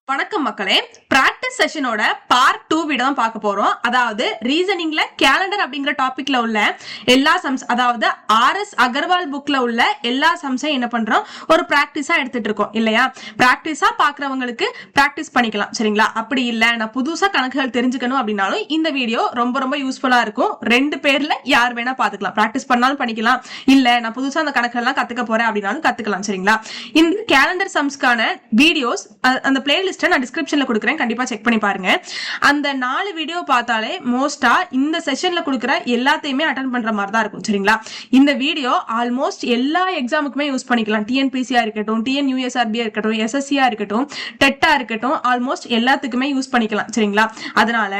வணக்கம் மக்களே. Practice செஷனோட part 2 video தான் பார்க்க போறோம். அதாவது ரீசனிங்ல கேலண்டர் அப்படிங்கிற டாபிக்ல உள்ள எல்லா சம்ஸ், அதாவது RS அகர்வால் புக்ல உள்ள எல்லா சம்ஸையும் என்ன பண்றோம், ஒரு பிராக்டிஸா எடுத்துட்டு இருக்கோம் இல்லையா. பிராக்டிஸா பாக்குறவங்களுக்கு பிராக்டிஸ் பண்ணிக்கலாம் சரிங்களா. அப்படி இல்ல நான் புதுசா கணக்குகள் தெரிஞ்சுக்கணும் அப்படின்னாலும் இந்த வீடியோ ரொம்ப ரொம்ப யூஸ்ஃபுல்லா இருக்கும். ரெண்டு பேர்ல யார் வேணா பாத்துக்கலாம், பிராக்டிஸ் பண்ணாலும் பண்ணிக்கலாம், இல்ல நான் புதுசா அந்த கணக்குகள்லாம் கத்துக்க போறேன் அப்படின்னாலும் கத்துக்கலாம் சரிங்களா. இந்த கேலண்டர் சம்ஸ்க்கான வீடியோஸ் அந்த பிளேலிஸ்ட் நான் டிஸ்கிரிப்ஷன்ல கொடுக்குறேன், கண்டிப்பா செக் பண்ணி பாருங்க. அந்த 4 வீடியோ பார்த்தாலே மோஸ்டா இந்த செஷன்ல கொடுக்குற எல்லாத்தையுமே அட்டெண்ட் பண்ற மாதிரி தான் இருக்கும் சரிங்களா. இந்த வீடியோ ஆல்மோஸ்ட் எல்லா எக்ஸாமுக்குமே யூஸ் பண்ணிக்கலாம். டிஎன்பிசியா இருக்கட்டும், டிஎன்யூஎஸ்ஆர்பியா இருக்கட்டும், எஸ்எஸ்சியா இருக்கட்டும், டெட்டா இருக்கட்டும், ஆல்மோஸ்ட் எல்லாத்துக்குமே யூஸ் பண்ணிக்கலாம் சரிங்களா. அதனால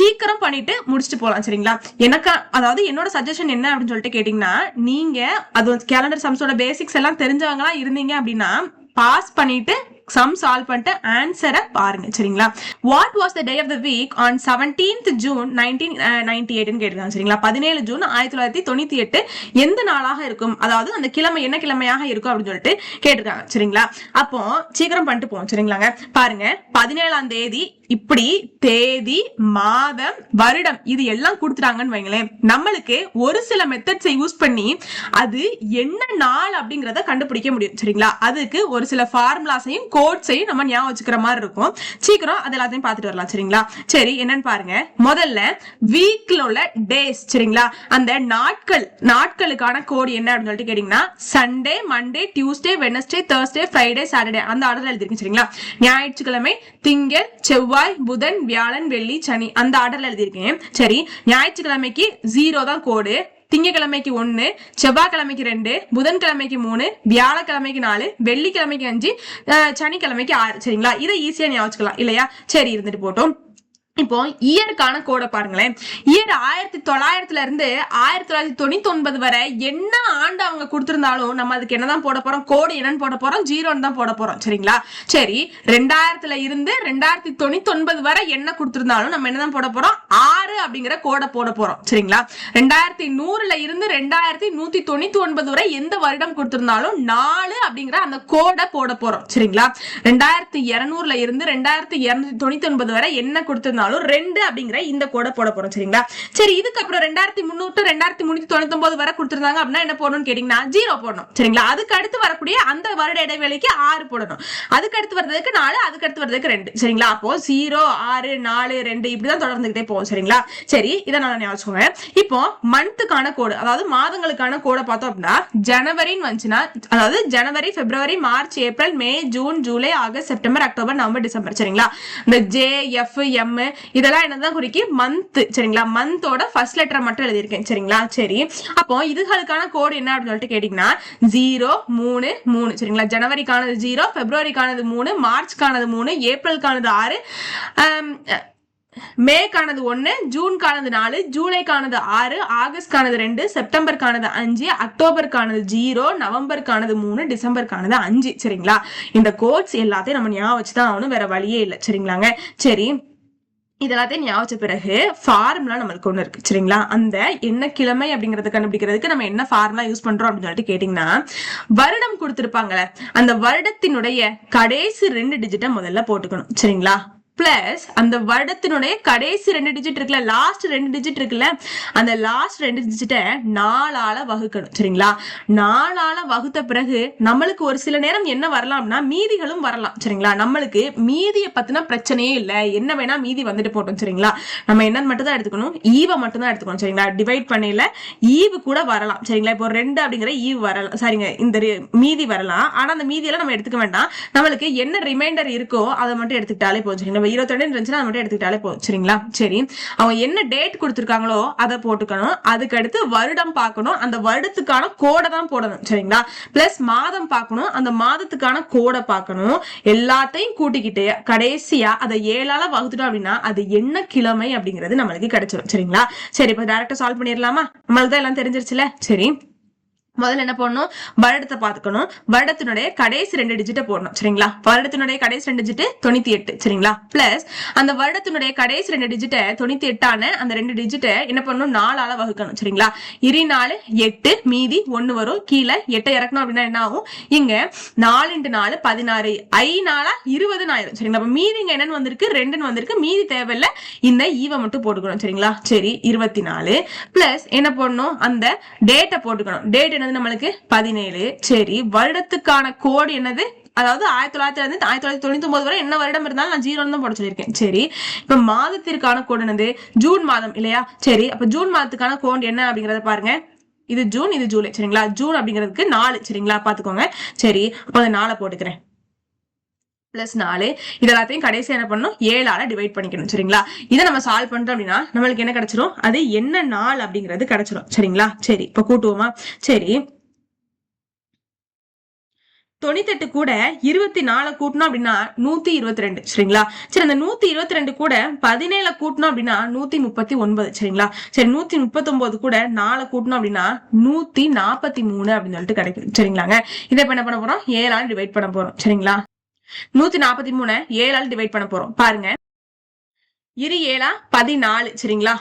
சீக்கிரம் பண்ணிட்டு முடிச்சுட்டு போலாம் சரிங்களா. எனக்கு அதாவது என்னோட சஜஷன் என்ன அப்படின்னு சொல்லிட்டு கேட்டீங்கன்னா, நீங்க அது கேலண்டர் சம்ஸோட பேசிக்ஸ் எல்லாம் தெரிஞ்சவங்களா இருந்தீங்க அப்படின்னா பாஸ் பண்ணிட்டு சம் சால்வ் பண்ணிட்டு ஆன்சரை பாருங்க சரிங்களா. What was the day of the week on 17th June 1998 கேட்டிருக்காங்க சரிங்களா. 17 ஜூன் 1998 எந்த நாளாக இருக்கும், அதாவது அந்த கிழமை என்ன கிழமையாக இருக்கும் அப்படின்னு சொல்லிட்டு கேட்டிருக்காங்க சரிங்களா. அப்போ சீக்கிரம் பண்ணிட்டு போவோம் சரிங்களாங்க. பாருங்க, 17ஆம் தேதி இப்படி தேதி, மாதம், வருடம் இது எல்லாம் கொடுத்துட்டாங்கன்னு வைங்களேன். நம்மளுக்கு ஒரு சில மெத்தட்ஸை யூஸ் பண்ணி அது என்ன நாள் அப்படிங்கறத கண்டுபிடிக்க முடியும் சரிங்களா. அதுக்கு ஒரு சில ஃபார்முலாஸையும் கோட்ஸையும் நம்ம ஞாபகம் வச்சுக்கிற மாதிரி இருக்கும். சீக்கிரம் அது எல்லாத்தையும் பார்த்துட்டு வரலாம் சரிங்களா. சரி, என்னன்னு பாருங்க. முதல்ல வீக்ல உள்ள டேஸ் சரிங்களா. அந்த நாட்களுக்கான கோடு என்ன அப்படின்னு சொல்லிட்டு கேட்டீங்கன்னா, Sunday, Monday, Tuesday, Wednesday, Thursday, Friday, Saturday அந்த ஆர்டர்ல எழுதிருக்கு சரிங்களா. ஞாயிற்றுக்கிழமை, திங்கள், செவ்வாய், புதன், வியாழன், வெள்ளி, சனி அந்த ஆர்டர்ல எழுதியிருக்கேன். சரி, ஞாயிற்றுக்கிழமைக்கு 0 தான் கோடு, திங்கக்கிழமைக்கு 1, செவ்வாய்க்கிழமைக்கு 2, புதன்கிழமைக்கு 3, வியாழக்கிழமைக்கு 4, வெள்ளிக்கிழமைக்கு 5, சனிக்கிழமைக்கு 6 சரிங்களா. இதை ஈஸியா ஞாபகம் வச்சுக்கலாம் இல்லையா. சரி, இருந்துட்டு போட்டோம். இப்போ இயருக்கான கோடை பாருங்களேன். இயர் 1900 இருந்து 1999 வரை என்ன ஆண்டு அவங்க கொடுத்திருந்தாலும் நம்ம அதுக்கு என்னதான் போட போறோம், கோடு என்னன்னு போட போறோம், 0 தான் போட போறோம் சரிங்களா. சரி, 2000 இருந்து 2099 வரை என்ன கொடுத்திருந்தாலும் நம்ம என்னதான் போட போறோம், 6 அப்படிங்கிற கோடை போட போறோம் சரிங்களா. 2100 இருந்து 2199 வரை எந்த வருடம் கொடுத்திருந்தாலும் 4 அப்படிங்கிற அந்த கோடை போட போறோம் சரிங்களா. 2200 இருந்து 2299 வரை என்ன கொடுத்திருந்தாலும் 2 அப்படிங்கிற இந்த கோடை போட போறோம் சரிங்களா. சரி, இதுக்கப்புறம் 2300 to 2399 வரை கொடுத்திருந்தாங்க அப்படின்னா என்ன போடணும்னு கேட்டீங்கன்னா 0 போடணும் சரிங்களா. அதுக்கு அடுத்து வரக்கூடிய அந்த வருட இடைவெளிக்கு 6 போடணும். அதுக்கு அடுத்து வர்றதுக்கு 4, அதுக்கு அடுத்து வர்றதுக்கு 2 சரிங்களா. அப்போ 0, 6, 4, 2 இப்படிதான் தொடர்ந்துகிட்டே போகும் சரிங்களா. சரி, இதை நான் ஞாபகம். இப்போ மந்த்துக்கான கோடு, அதாவது மாதங்களுக்கான கோடை பார்த்தோம் அப்படின்னா, ஜனவரின்னு வந்துச்சுன்னா, அதாவது ஜனவரி, பிப்ரவரி, மார்ச், ஏப்ரல், மே, ஜூன், ஜூலை, ஆகஸ்ட், செப்டம்பர், அக்டோபர், நவம்பர், டிசம்பர் சரிங்களா. இந்த ஜே, எஃப், எம் இதெல்லாம் என்னதான் குறிக்கி, மந்த் சரிங்களா. மந்தோட ஃபர்ஸ்ட் லெட்டர் மட்டும் எழுதியிருக்கேன் சரிங்களா. சரி, அப்போ இதுகளுக்கான கோடு என்ன அப்படின்னு சொல்லிட்டு கேட்டீங்கன்னா 0, 3, 3 சரிங்களா. ஜனவரிக்கானது 0, பிப்ரவரிக்கானது 3, மார்ச்கானது 3, ஏப்ரலுக்கானது 6, மேக்கானது 1, ஜூன்கானது 4, ஜூலைக்கானது 6, ஆகஸ்ட்கானது 2, செப்டம்பருக்கானது 5, அக்டோபருக்கானது 0, நவம்பருக்கானது 3, டிசம்பருக்கானது 5 சரிங்களா. இந்த கோட்ஸ் எல்லாத்தையும் நம்ம ஞாபகம் வச்சுதான் ஆகணும், வேற வழியே இல்லை சரிங்களாங்க. சரி, இதெல்லாத்தையும் ஞாபகம் பிறகு ஃபார்முலா நம்மளுக்கு ஒண்ணு இருக்கு சரிங்களா. அந்த என்ன கிழமை அப்படிங்கறது கண்டுபிடிக்கிறதுக்கு நம்ம என்ன ஃபார்முலா யூஸ் பண்றோம் அப்படின்னு சொல்லிட்டு கேட்டீங்கன்னா, வருடம் கொடுத்திருப்பாங்களே அந்த வருடத்தினுடைய கடைசி 2 டிஜிட்டை முதல்ல போட்டுக்கணும் சரிங்களா. பிளஸ் அந்த வருடத்தினுடைய கடைசி 2 டிஜிட் இருக்குல்ல, லாஸ்ட் 2 டிஜிட் இருக்குல்ல, அந்த லாஸ்ட் 2 டிஜிட்டை 4ஆல வகுக்கணும் சரிங்களா. 4ஆல வகுத்த பிறகு நம்மளுக்கு ஒரு சில நேரம் என்ன வரலாம்னா மீதிகளும் வரலாம் சரிங்களா. நம்மளுக்கு மீதியை பத்தின பிரச்சனையே இல்லை, என்ன வேணா மீதி வந்துட்டு போட்டோம் சரிங்களா. நம்ம என்ன மட்டும் தான் எடுத்துக்கணும், ஈவை மட்டும் தான் எடுத்துக்கணும் சரிங்களா. டிவைட் பண்ணல ஈவு கூட வரலாம் சரிங்களா. இப்போ 2 அப்படிங்கிற ஈவு வரலாம் சரிங்க, இந்த மீதி வரலாம். ஆனா அந்த மீதியெல்லாம் நம்ம எடுத்துக்க வேண்டாம், நம்மளுக்கு என்ன ரிமைண்டர் இருக்கோ அதை மட்டும் எடுத்துக்கிட்டாலே போதும் சரிங்களா. 22 இருந்துச்சுன்னா மட்டும் எடுத்துக்கிட்டாலே போதும் சரிங்களா. சரி, அவங்க என்ன டேட் கொடுத்திருக்காங்களோ அதை போட்டுக்கணும். அதுக்கு அடுத்து வருடம் பார்க்கணும், அந்த வருடத்துக்கான கோடை தான் போடணும் சரிங்களா. பிளஸ் மாதம் பார்க்கணும், அந்த மாதத்துக்கான கோடை பார்க்கணும். எல்லாத்தையும் கூட்டிக்கிட்டு கடைசியா அதை 7ஆல வகுத்துட்டோம் அப்படின்னா அது என்ன கிழமை அப்படிங்கிறது நம்மளுக்கு கிடைச்சிடும் சரிங்களா. சரி, இப்போ டைரக்டா சால்வ் பண்ணிடலாமா, நம்மளுக்கு தான் எல்லாம் தெரிஞ்சிருச்சுல. சரி, முதல்ல என்ன பண்ணணும், வருடத்தை பார்த்துக்கணும். வருடத்தினுடைய கடைசி 2 டிஜிட்டை போடணும். சரிங்களா? வருடத்தினுடைய கடைசி 2 டிஜிட் 98. சரிங்களா? பிளஸ் அந்த வருடத்தினுடைய கடைசி 2 டிஜிட்டை 98 அந்த 2 டிஜிட்டை என்ன பண்ணணும், 4ஆல வகுக்கணும். சரிங்களா? 4 8, மீதி 1 வரும். கீழே 8 இறக்கணும் அப்படின்னா என்ன ஆகும், இங்க 4 × 4 16, 4 20 ஆயிரும். சரிங்களா? அப்ப மீதி இங்க என்னன்னு வந்திருக்கு, 2 வந்திருக்கு. மீதி தேவையில்ல, இந்த ஈவை மட்டும் போட்டுக்கணும். சரிங்களா? சரி, 24 பிளஸ் என்ன போடணும், அந்த டேட்டை போட்டுக்கணும். டேட் என்னது நம்மளுக்கு 17. சரி, வருடத்துக்கான கோடு என்னது, அதாவது 1999 வரை என்ன வருடம் இருந்தாலும் நான் 0 தான் போட சொல்லியிருக்கேன். சரி, இப்ப மாதத்திற்கான கோடு என்னது, ஜூன் மாதம் இல்லையா? சரி, அப்ப ஜூன் மாதத்துக்கான கோடு என்ன அப்படிங்கறத பாருங்க. இது ஜூன், இது ஜூலை. சரிங்களா? ஜூன் அப்படிங்கிறதுக்கு 4. சரிங்களா? பாத்துக்கோங்க. சரி, அப்ப அந்த 4 போட்டுக்கிறேன். பிளஸ் 4 இது எல்லாத்தையும் கடைசி என்ன பண்ணணும், 7ஆல டிவைட் பண்ணிக்கணும். சரிங்களா? இதை நம்ம சால்வ் பண்ணிட்டோம் அப்படின்னா நம்மளுக்கு என்ன கிடைச்சிரும், அது என்ன நாள் அப்படிங்கிறது கிடைச்சிரும். சரிங்களா? சரி, இப்ப கூட்டுவோமா? சரி, 98 கூட 24 கூட்டணும் அப்படின்னா 122. சரிங்களா? சரி, அந்த 122 கூட 17 கூட்டணும் அப்படின்னா 139. சரிங்களா? சரி, 139 கூட 4 கூட்டணும் அப்படின்னா 143 அப்படின்னு சொல்லிட்டு கிடைக்கும். சரிங்களாங்க? இதை இப்ப என்ன பண்ண போறோம், 7ஆல டிவைட் பண்ண போறோம். சரிங்களா? 143 7ஆல டிவைட் பண்ண போறோம். பாருங்க, 7 14. சரிங்களா?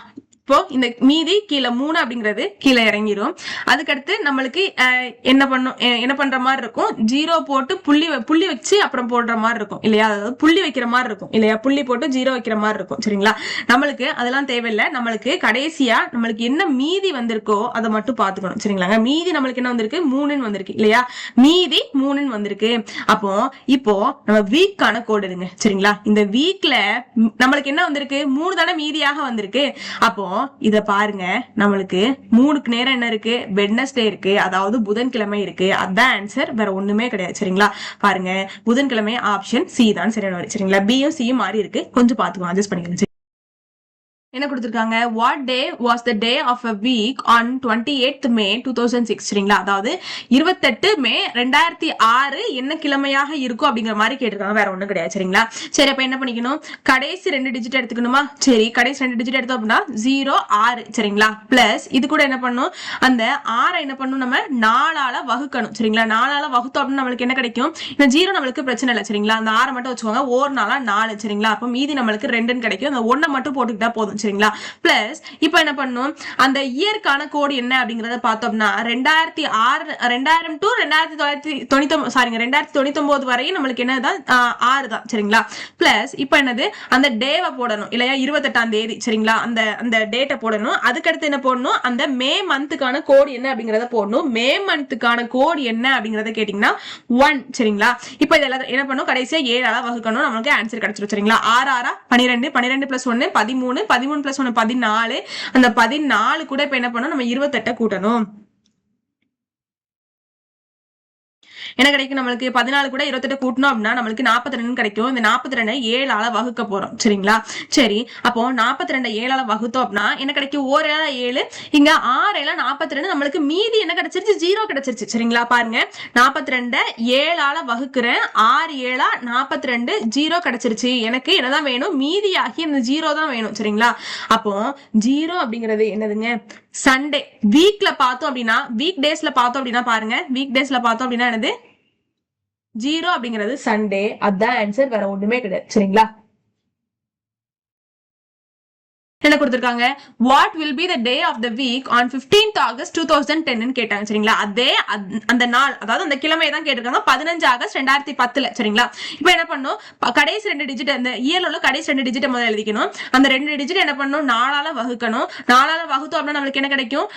இப்போ இந்த மீதி கீழே 3 அப்படிங்கிறது கீழே இறங்கிரும். அதுக்கடுத்து நம்மளுக்கு என்ன பண்ற மாதிரி இருக்கும், 0 போட்டு புள்ளி வச்சு அப்புறம் போடுற மாதிரி இருக்கும் இல்லையா? அதாவது புள்ளி வைக்கிற மாதிரி இருக்கும் இல்லையா? புள்ளி போட்டு 0 வைக்கிற மாதிரி இருக்கும். சரிங்களா? நம்மளுக்கு அதெல்லாம் தேவையில்லை. நம்மளுக்கு கடைசியா நம்மளுக்கு என்ன மீதி வந்திருக்கோ அதை மட்டும் பாத்துக்கணும். சரிங்களாங்க? மீதி நம்மளுக்கு என்ன வந்திருக்கு, 3 வந்திருக்கு இல்லையா? மீதி 3 வந்திருக்கு. அப்போ இப்போ நம்ம வீக்கான கோடு இருங்க. சரிங்களா? இந்த வீக்ல நம்மளுக்கு என்ன வந்திருக்கு, 3 தானே மீதியாக வந்திருக்கு. அப்போ இத பாருங்க, நம்மளுக்கு 3க்கு நேரம் என்ன இருக்கு, வெட்னஸ்டே இருக்கு, அதாவது புதன்கிழமை இருக்கு. அதான் ஆன்சர், வேற ஒண்ணுமே கிடையாது. சரிங்களா? பாருங்க, புதன்கிழமை ஆப்ஷன் சி தான் சரியான. சரிங்களா? பியும் சியும் மாறி இருக்கு, கொஞ்சம் பாத்துக்கோங்க, அட்ஜஸ்ட் பண்ணிக்கணும். என்ன கொடுத்திருக்காங்க, what day was the day of a week on 28th May 2006. சரிங்களா? அதாவது 28 மே 2006 என்ன கிழமையாக இருக்கும் அப்படிங்கிற மாதிரி கேட்டிருக்காங்க, வேற ஒண்ணும் கிடையாது. சரிங்களா? சரி, அப்ப என்ன பண்ணிக்கணும், கடைசி 2 டிஜிட் எடுத்துக்கணுமா? சரி, கடைசி 2 டிஜிட் எடுத்தோம் அப்படின்னா 0 6. சரிங்களா? பிளஸ் இது கூட என்ன பண்ணும், அந்த 6 என்ன பண்ணும், நம்ம 4ஆல வகுக்கணும். சரிங்களா? 4ஆல வகுத்தோம் அப்படின்னா நம்மளுக்கு என்ன கிடைக்கும், இந்த 0 நம்மளுக்கு பிரச்சனை இல்லை. சரிங்களா? அந்த 6 மட்டும் வச்சுக்கோங்க, 1 4 4. சரிங்களா? அப்ப மீதி நம்மளுக்கு 2 கிடைக்கும். அந்த 1 மட்டும் போட்டுக்கிட்டா போதும். சரிங்களா? பிளஸ் இப்போ என்ன பண்ணும், அந்த இயர்க்கான கோடு என்ன அப்படிங்கறத பார்த்தோம்னா 2000 to 2099 வரையும் நம்மளுக்கு என்னதான் 6 தான். சரிங்களா? பிளஸ் இப்போ என்னது, அந்த டேவை போடணும் இல்லையா, 28ஆம் தேதி. சரிங்களா? அந்த டேட்டை போடணும். அதுக்கடுத்து என்ன போடணும், அந்த மே மந்த்துக்கான கோடு என்ன அப்படிங்கறத போடணும். மே மந்த்துக்கான கோடு என்ன அப்படிங்கறத கேட்டீங்கன்னா 1. சரிங்களா? இப்போ இதெல்லாம் என்ன பண்ணும், கடைசியா 7ஆல வகுக்கணும், நம்மளுக்கு ஆன்சர் கிடைச்சிரும். சரிங்களா? 6 6 12, 12 + 1 13, 13 + 1 14. அந்த 14 கூட இப்ப என்ன பண்ணணும், நம்ம 28 கூட்டணும். என்ன கிடைக்கும், நம்மளுக்கு 14 கூட 28 கூட்டணும் அப்படின்னா நம்மளுக்கு 42 கிடைக்கும். இந்த 42 7ஆல வகுக்க போறோம். சரிங்களா? சரி, அப்போ 42 7ஆல வகுத்தோம் அப்படின்னா என்ன கிடைக்கும், 1 7, இங்க 6 42, நம்மளுக்கு மீதி என்ன கிடைச்சிருச்சு, 0 கிடைச்சிருச்சு. சரிங்களா? பாருங்க, 42 7ஆல வகுக்கிறேன், 6 7 42, 0 கிடைச்சிருச்சு. எனக்கு என்னதான் வேணும், மீதியாகி இந்த 0 தான் வேணும். சரிங்களா? அப்போ 0 அப்படிங்கிறது என்னதுங்க, சண்டே. வீக்ல பார்த்தோம் அப்படின்னா, வீக் டேஸ்ல பார்த்தோம் அப்படின்னா பாருங்க, வீக் டேஸ்ல பார்த்தோம் அப்படின்னா என்னது, 0 அப்படிங்கிறது சண்டே. அதான் ஆன்சர், வேற ஒண்ணுமே கிடையாது. சரிங்களா? என்ன கொடுத்திருக்காங்க, what will be the day of the week on 15th August 2010 கேட்டாங்க. சரிங்களா? அதே அந்த நாள், அதாவது அந்த கிழமை தான் கேட்டிருக்காங்க, 15 ஆகஸ்ட் 2010. சரிங்களா? இப்போ என்ன பண்ணும், கடைசி 2 டிஜிட், அந்த இயர்ல உள்ள கடைசி 2 டிஜிட் முதல்ல எழுதிக்கணும். அந்த 2 டிஜிட் என்ன பண்ணணும், 4ஆல வகுக்கணும். 4ஆல வகுத்தோம் அப்படின்னா நம்மளுக்கு என்ன கிடைக்கும்,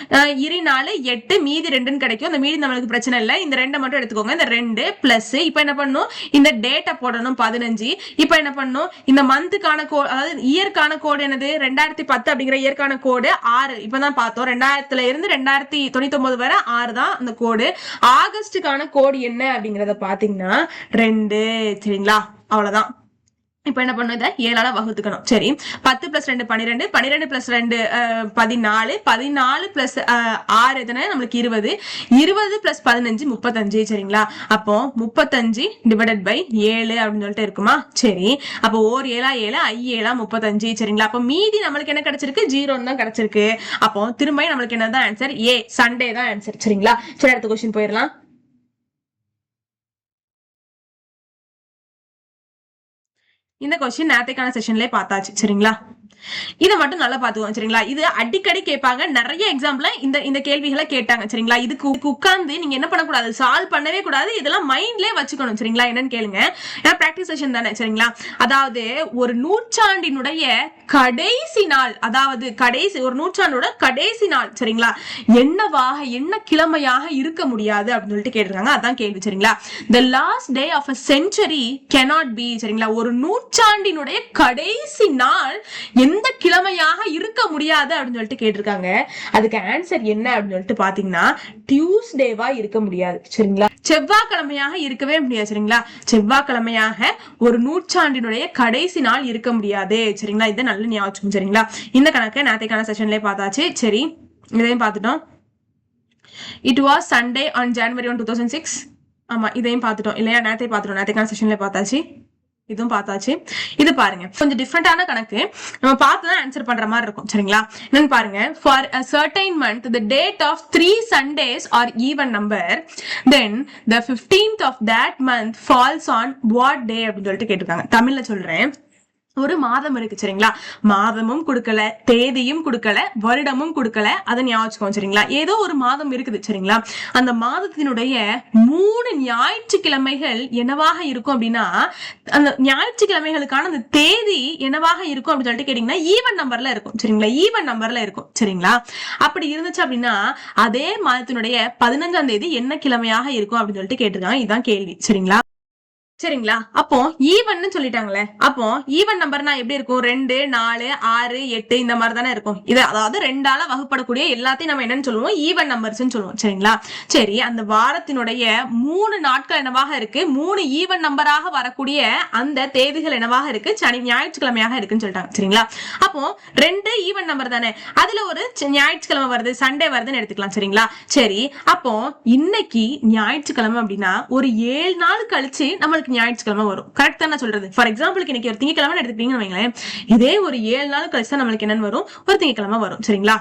4 8, மீதி 2 கிடைக்கும். அந்த மீதி நம்மளுக்கு பிரச்சனை இல்லை, இந்த 2 மட்டும் எடுத்துக்கோங்க. இந்த 2 பிளஸ் இப்போ என்ன பண்ணும், இந்த டேட்டா போடணும் 15. இப்போ என்ன பண்ணும், இந்த மந்த்துக்கான கோடு, அதாவது இயற்கான கோடு என்னது, 2010 அப்படிங்கிற இயற்கான கோடு 6. இப்பதான் பார்த்தோம், 2000 இருந்து 2099 வரை 6 தான் அந்த கோடு. ஆகஸ்டுக்கான கோடு என்ன அப்படிங்கறத பாத்தீங்கன்னா 2. சரிங்களா? அவ்வளவுதான். இப்ப என்ன பண்ணும், இதை 7ஆல வகுத்துக்கணும். சரி, 10 + 2 12, 12 + 2 14, 14 + 6 எத்தனை நம்மளுக்கு 20, 20 + 15 35. சரிங்களா, அப்போ 35 / 7 அப்படின்னு சொல்லிட்டு இருக்குமா. சரி, அப்போ ஓர் 7 7, ஐ 7 35. சரிங்களா, அப்போ மீதி நம்மளுக்கு என்ன கிடைச்சிருக்கு, 0 தான் கிடைச்சிருக்கு. அப்போ திரும்ப நம்மளுக்கு என்னதான் ஆன்சர், ஏ சண்டே தான் ஆன்சர். சரிங்களா, சரி அடுத்த கொஸ்டின் போயிடலாம். இந்த கொஸ்டின் நேத்தைக்கான செஷன்லயே பார்த்தாச்சு. சரிங்களா, இதை மட்டும் நல்லா பாத்துக்கோங்க. சரிங்களா, இது அடிக்கடி கேட்பாங்க, நிறைய எக்ஸாம்பிள் இந்த கேள்விகளை கேட்டாங்க. சரிங்களா, இதுக்கு உட்கார்ந்து நீங்க என்ன பண்ணக்கூடாது, சால்வ் பண்ணவே கூடாது, இதெல்லாம் மைண்ட்லயே வச்சுக்கணும். சரிங்களா, என்னன்னு கேளுங்க, ஏன்னா பிராக்டிஸ் செஷன் தானே. சரிங்களா, அதாவது ஒரு நூற்றாண்டினுடைய கடைசி நாள், அதாவது ஒரு நூற்றாண்டோட கடைசி நாள். சரிங்களா, என்ன கிழமையாக இருக்க முடியாது அப்படின்னு சொல்லிட்டு கேட்டிருக்காங்க. அதான் கேள்வி. சரிங்களா, the last day of a century cannot be. சரிங்களா, ஒரு நூற்றாண்டினுடைய கடைசி நாள் எந்த கிழமையாக இருக்க முடியாது அப்படின்னு சொல்லிட்டு கேட்டிருக்காங்க. அதுக்கு ஆன்சர் என்ன அப்படின்னு சொல்லிட்டு பாத்தீங்கன்னா, டியூஸ்டேவா இருக்க முடியாது. சரிங்களா, செவ்வாய்க்கிழமையாக இருக்கவே முடியாது. சரிங்களா, செவ்வாய்க்கிழமையாக ஒரு நூற்றாண்டினுடைய கடைசி நாள் இருக்க முடியாது. சரிங்களா, இதை நல்ல ஞாபகம். சரிங்களா, இந்த கணக்கு நேத்தைக்கான செஷன்லயே பார்த்தாச்சு. சரி, இதையும் பார்த்துட்டோம். It was Sunday on January 1, 2006. ஆமா, இதையும் பார்த்துட்டோம் இல்லையா, நேத்தை பார்த்துட்டோம், நேத்தைக்கான செஷன்ல பார்த்தாச்சு. இதுவும் பார்த்தாச்சு. இது பாருங்க, கொஞ்சம் டிஃப்ரெண்டான கணக்கு, நம்ம பார்த்துதான் ஆன்சர் பண்ற மாதிரி இருக்கும். சரிங்களா, என்னன்னு பாருங்க, for a certain month the date of 3 Sundays are even number, then the 15th of that month falls on what day அப்படின்னு சொல்லிட்டு கேட்டிருக்காங்க. தமிழ்ல சொல்றேன், ஒரு மாதம் இருக்கு. சரிங்களா, மாதமும் கொடுக்கல, தேதியும் கொடுக்கல, வருடமும் கொடுக்கல, அதை ஞாபகம். சரிங்களா, ஏதோ ஒரு மாதம் இருக்குது. சரிங்களா, அந்த மாதத்தினுடைய 3 ஞாயிற்றுக்கிழமைகள் என்னவாக இருக்கும் அப்படின்னா, அந்த ஞாயிற்றுக்கிழமைகளுக்கான அந்த தேதி என்னவாக இருக்கும் அப்படின்னு சொல்லிட்டு கேட்டீங்கன்னா ஈவன் நம்பர்ல இருக்கும். சரிங்களா, ஈவன் நம்பர்ல இருக்கும். சரிங்களா, அப்படி இருந்துச்சு அப்படின்னா அதே மாதத்தினுடைய 15ஆம் தேதி என்ன கிழமையாக இருக்கும் அப்படின்னு சொல்லிட்டு கேட்டிருக்காங்க. இதுதான் கேள்வி. சரிங்களா, சரிங்களா, அப்போ ஈவன் சொல்லிட்டாங்களே, அப்போ ஈவன் நம்பர்னா எப்படி இருக்கும், 2 4 6 8 இந்த மாதிரி தானே இருக்கும். இது அதாவது 2ஆல வகுப்படக்கூடிய எல்லாத்தையும் நம்ம என்னன்னு சொல்லுவோம், ஈவன் நம்பர்ஸ் சொல்லுவோம். சரிங்களா, சரி, அந்த வாரத்தினுடைய 3 நாட்கள் என்னவாக இருக்கு, 3 ஈவன் நம்பராக வரக்கூடிய அந்த தேதிகள் என்னவாக இருக்கு, ஞாயிற்றுக்கிழமையாக இருக்குன்னு சொல்லிட்டாங்க. சரிங்களா, அப்போ 2 ஈவன் நம்பர் தானே, அதுல ஒரு ஞாயிற்றுக்கிழமை வருது, சண்டே வருதுன்னு எடுத்துக்கலாம். சரிங்களா, சரி, அப்போ இன்னைக்கு ஞாயிற்றுக்கிழமை அப்படின்னா ஒரு 7 நாள் கழிச்சு நம்மளுக்கு ஞாயிற்றுக்கிழமை வரும். கரெக்ட் தான் சொல்றது. ஃபார் எக்ஸாம்பிள் இன்னைக்கு ஒரு திங்கக்கிழமை எடுத்துக்கிட்டீங்கன்னு வைங்களேன், இதே ஒரு 7 நாள் கழிச்சு நம்மளுக்கு என்னன்னு வரும், ஒரு திங்கக்கிழமை வரும். சரிங்களா,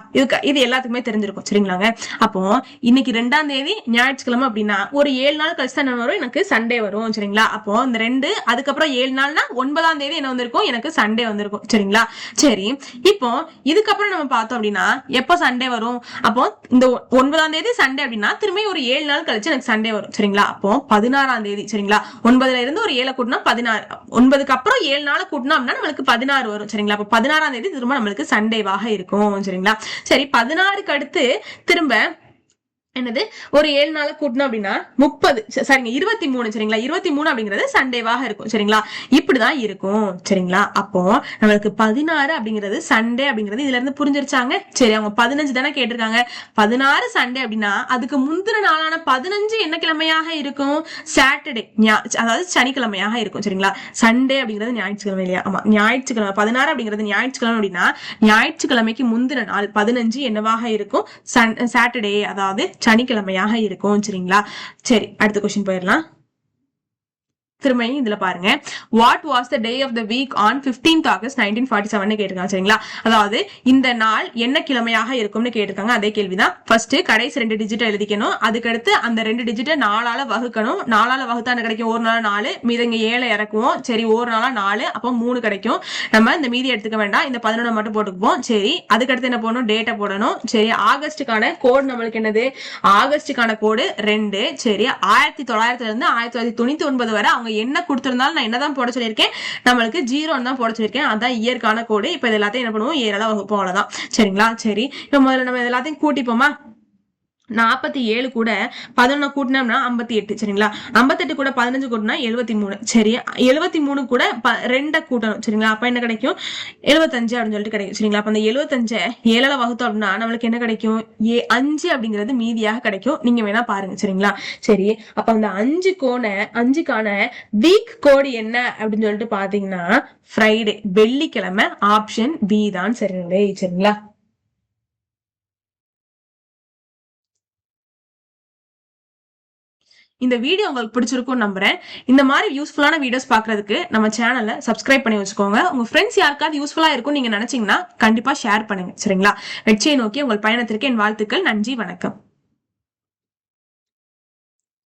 இது எல்லாத்துக்குமே தெரிஞ்சிருக்கும். சரிங்களாங்க, அப்போ இன்னைக்கு 2ஆம் தேதி ஞாயிற்றுக்கிழமை அப்படின்னா ஒரு 7 நாள் கழிச்சு தான் என்ன வரும், எனக்கு சண்டே வரும். சரிங்களா, அப்போ இந்த 2 அதுக்கப்புறம் 7 நாள்னா 9ஆம் தேதி என்ன வந்திருக்கும், எனக்கு சண்டே வந்திருக்கும். சரிங்களா, சரி, இப்போ இதுக்கப்புறம் நம்ம பார்த்தோம் அப்படின்னா எப்போ சண்டே வரும், அப்போ இந்த 9ஆம் தேதி சண்டே அப்படின்னா திரும்பி ஒரு 7 நாள் கழிச்சு எனக்கு சண்டே வரும். சரிங்களா, அப்போ 16ஆம் தேதி. சரிங்களா, 9ல இருந்து ஒரு 7 கூட்டினா 16, 9க்கு அப்புறம் 7 நாள் கூட்டினா அப்படின்னா நம்மளுக்கு 16 வரும். சரிங்களா, அப்ப 16ஆம் தேதி திரும்ப நம்மளுக்கு சண்டேவாக இருக்கும். சரிங்களா, சரி, 16க்கு அடுத்து திரும்ப என்னது ஒரு 7 நாள் கூட்டணும் அப்படின்னா 30, சரிங்க 23. சரிங்களா, 23 அப்படிங்கிறது சண்டேவாக இருக்கும். சரிங்களா, இப்படிதான் இருக்கும். சரிங்களா, அப்போ நம்மளுக்கு 16 அப்படிங்கிறது சண்டே அப்படிங்கிறது இதுல இருந்து புரிஞ்சிருச்சாங்க. சரி, அவங்க 15 தானே கேட்டிருக்காங்க, 16 சண்டே அப்படின்னா அதுக்கு முந்தின நாளான 15 என்ன கிழமையாக இருக்கும், சாட்டர்டே, அதாவது சனிக்கிழமையாக இருக்கும். சரிங்களா, சண்டே அப்படிங்கிறது ஞாயிற்றுக்கிழமை இல்லையா, ஆமா ஞாயிற்றுக்கிழமை, 16 அப்படிங்கிறது ஞாயிற்றுக்கிழமை அப்படின்னா ஞாயிற்றுக்கிழமைக்கு முந்தின நாள் 15 என்னவாக இருக்கும், சாட்டர்டே, அதாவது சனிக்கிழமையாக இருக்கும். சரிங்களா, சரி அடுத்த கொஸ்டின் போயிடலாம். திரும்பியும் இதுல பாருங்க, what was the day of the week on 15th August 1947 கேட்டிருக்காங்க. சரிங்களா, அதாவது இந்த நாள் என்ன கிழமையாக இருக்கும்னு கேட்டிருக்காங்க. அதே கேள்விதான். ஃபர்ஸ்ட் கடைசி 2 டிஜிட் எழுதிக்கணும், அதுக்கடுத்து அந்த 2 டிஜிட்டை 4ஆல வகுக்கணும். 4ஆல வகுத்தா என்ன கிடைக்கும், ஒரு நாள் 4, மீது இங்க 7 இறக்குவோம். சரி, ஒரு நாளா 4, அப்போ 3 கிடைக்கும். நம்ம இந்த மீதி எடுத்துக்க வேண்டாம், இந்த 11 மட்டும் போட்டுக்குவோம். சரி, அதுக்கடுத்து என்ன போடணும், டேட்டை போடணும். சரி, ஆகஸ்டுக்கான கோடு நம்மளுக்கு என்னது, ஆகஸ்டுக்கான கோடு 2. சரி, 1900 இருந்து 1999 வரை அவங்க என்ன கொடுத்திருந்தாலும் நான் என்னதான் போட சொல்லியிருக்கேன், நம்மளுக்கு 0 தான் போட சொல்லியிருக்கேன். அதான் இயற்கான கோடு. இப்ப இது எல்லாத்தையும் என்ன பண்ணுவோம், 7ஆல வகுப்போம், அவ்வளவுதான். சரிங்களா, சரி, இப்ப முதல்ல நம்ம எல்லாத்தையும் கூட்டிப்போமா, 47 கூட 11 கூட்டினோம்னா 58. சரிங்களா? 58 கூட 15 கூட்டினா 73. சரி, 73 கூட 2 கூட்டணும். சரிங்களா? அப்ப என்ன கிடைக்கும்? 75 அப்படின்னு சொல்லிட்டு கிடைக்கும். சரிங்களா? அப்ப அந்த 75 7ஆல வகுத்தோம் அப்படின்னா நம்மளுக்கு என்ன கிடைக்கும்? 5 அப்படிங்கிறது மீதியாக கிடைக்கும். நீங்க வேணா பாருங்க. சரிங்களா? சரி, அப்ப அந்த 5க்கான வீக் கோடு என்ன அப்படின்னு சொல்லிட்டு பாத்தீங்கன்னா ஃப்ரைடே, வெள்ளிக்கிழமை. ஆப்ஷன் பி தான் சரிங்களே. சரிங்களா? இந்த வீடியோ உங்களுக்கு பிடிச்சிருக்கும் நம்புறேன். இந்த மாதிரி யூஸ்ஃபுல்லான வீடியோஸ் பாக்குறதுக்கு நம்ம சேனலை சப்ஸ்கிரைப் பண்ணி வச்சுக்கோங்க. உங்க ஃப்ரெண்ட்ஸ் யாருக்காவது யூஸ்ஃபுல்லா இருக்கும் நீங்க நினைச்சீங்கன்னா கண்டிப்பா ஷேர் பண்ணுங்க. சரிங்களா? வெற்றியை நோக்கி உங்கள் பயணத்திற்கு என் வாழ்த்துக்கள். நன்றி, வணக்கம்.